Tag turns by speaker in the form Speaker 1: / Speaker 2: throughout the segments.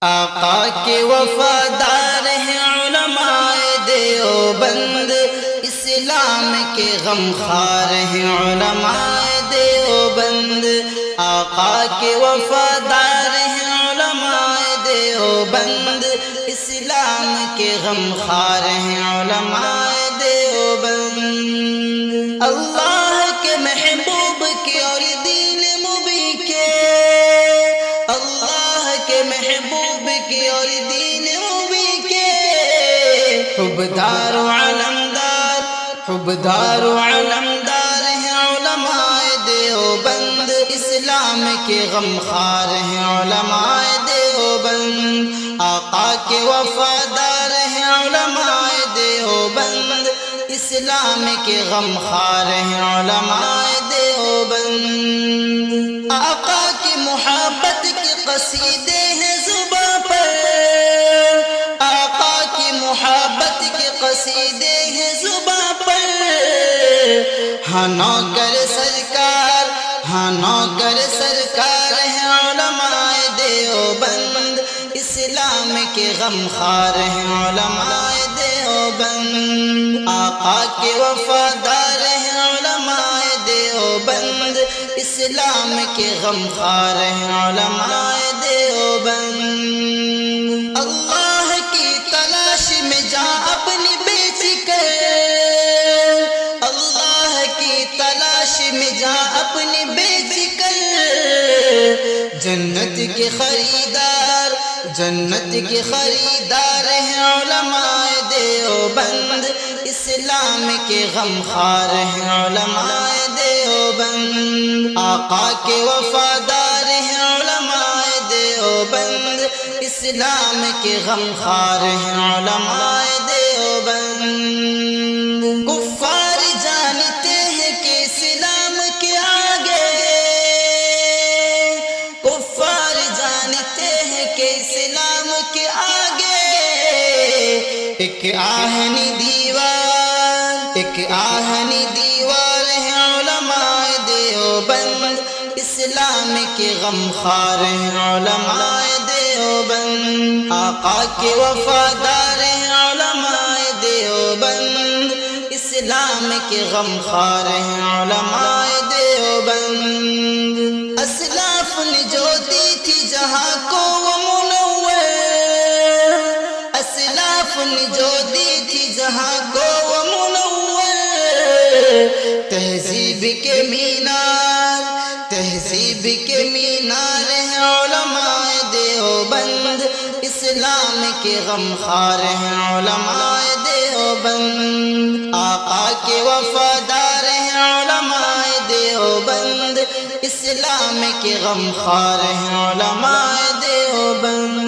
Speaker 1: آقا کے وفادار ہیں علماء دیوبند، اسلام کے غمخوار ہیں علماء دیوبند۔ آقا کے وفادار ہیں علماء دیوبند، اسلام کے غمخوار ہیں علماء دیوبند۔ اللہ کے محبوب کے اور دین مبین کے، اللہ کے محبوب کے اور دین مبین کے حبدار و علمدار، حبدار و علمدار ہیں علماء دیوبند، اسلام کے غمخوار ہیں علماء دیوبند۔ آقا کے وفادار ہیں علماء دیوبند، اسلام کے غمخوار ہیں علماء دیوبند۔ آقا کی محبت کے قصیدے ہیں زباں پر، آقا کی محبت کے قصیدے ہیں زباں پر۔ ہاں نوکر سرکار، ہاں نوکر سرکار ہیں علماء دیوبند، اسلام کے غمخوار ہیں علماء دیوبند۔ آقا کے وفادار ہیں علماء دیوبند، اسلام کے غمخوار ہیں علماء دیوبند۔ اللہ کی تلاش میں جاں اپنی بیچ کر، اللہ کی تلاش میں جاں اپنی بیچ کر، جنت کے خریدار، جنت کے خریدار ہیں علماء دیوبند، اسلام کے غمخوار ہیں علماء دیوبند۔ آقا کے وفادار ہیں علماء دیوبند، اسلام کے غمخوار ہیں علماء دیوبند۔ کفار جانتے ہیں کہ اسلام کے آگے، کفار جانتے ہیں کہ اسلام کے آگے ایک آہنی دیوار، ایک آہنی دیوار ہے علماء دیوبند، اسلام کے غمخوار ہیں علماء دیوبند۔ آقا کے وفادار ہیں علماء دیوبند، اسلام کے غمخوار ہیں علماء دیوبند۔ اسلاف نے جو دی تھی جہاں کو وہ منور، اسلاف نے جو دی تھی جہاں کو وہ منور، تہذیب کے مینار، تہذیب کے مینار ہیں علماء دیوبند، اسلام کے غمخوار ہیں علماء دیوبند۔ آقا کے وفادار ہیں علماء دیوبند، اسلام کے غمخوار ہیں علماء دیوبند۔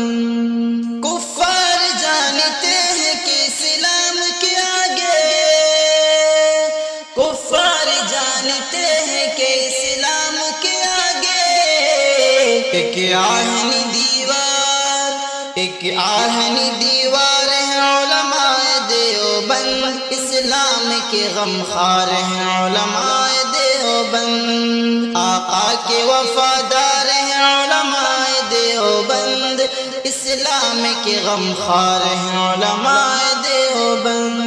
Speaker 1: کفار جانتے ہیں کہ اسلام کے آگے، کفار جانتے ہیں کہ اسلام کے آگے ایک آہنی دیوار، ایک آہنی دیوار ہے علماء دیوبند، اسلام کے غمخوار ہیں علماء دیوبند۔ آقا کے وفادار ہیں علماء دیوبند، اسلام کے غمخوار ہیں علماء دیوبند۔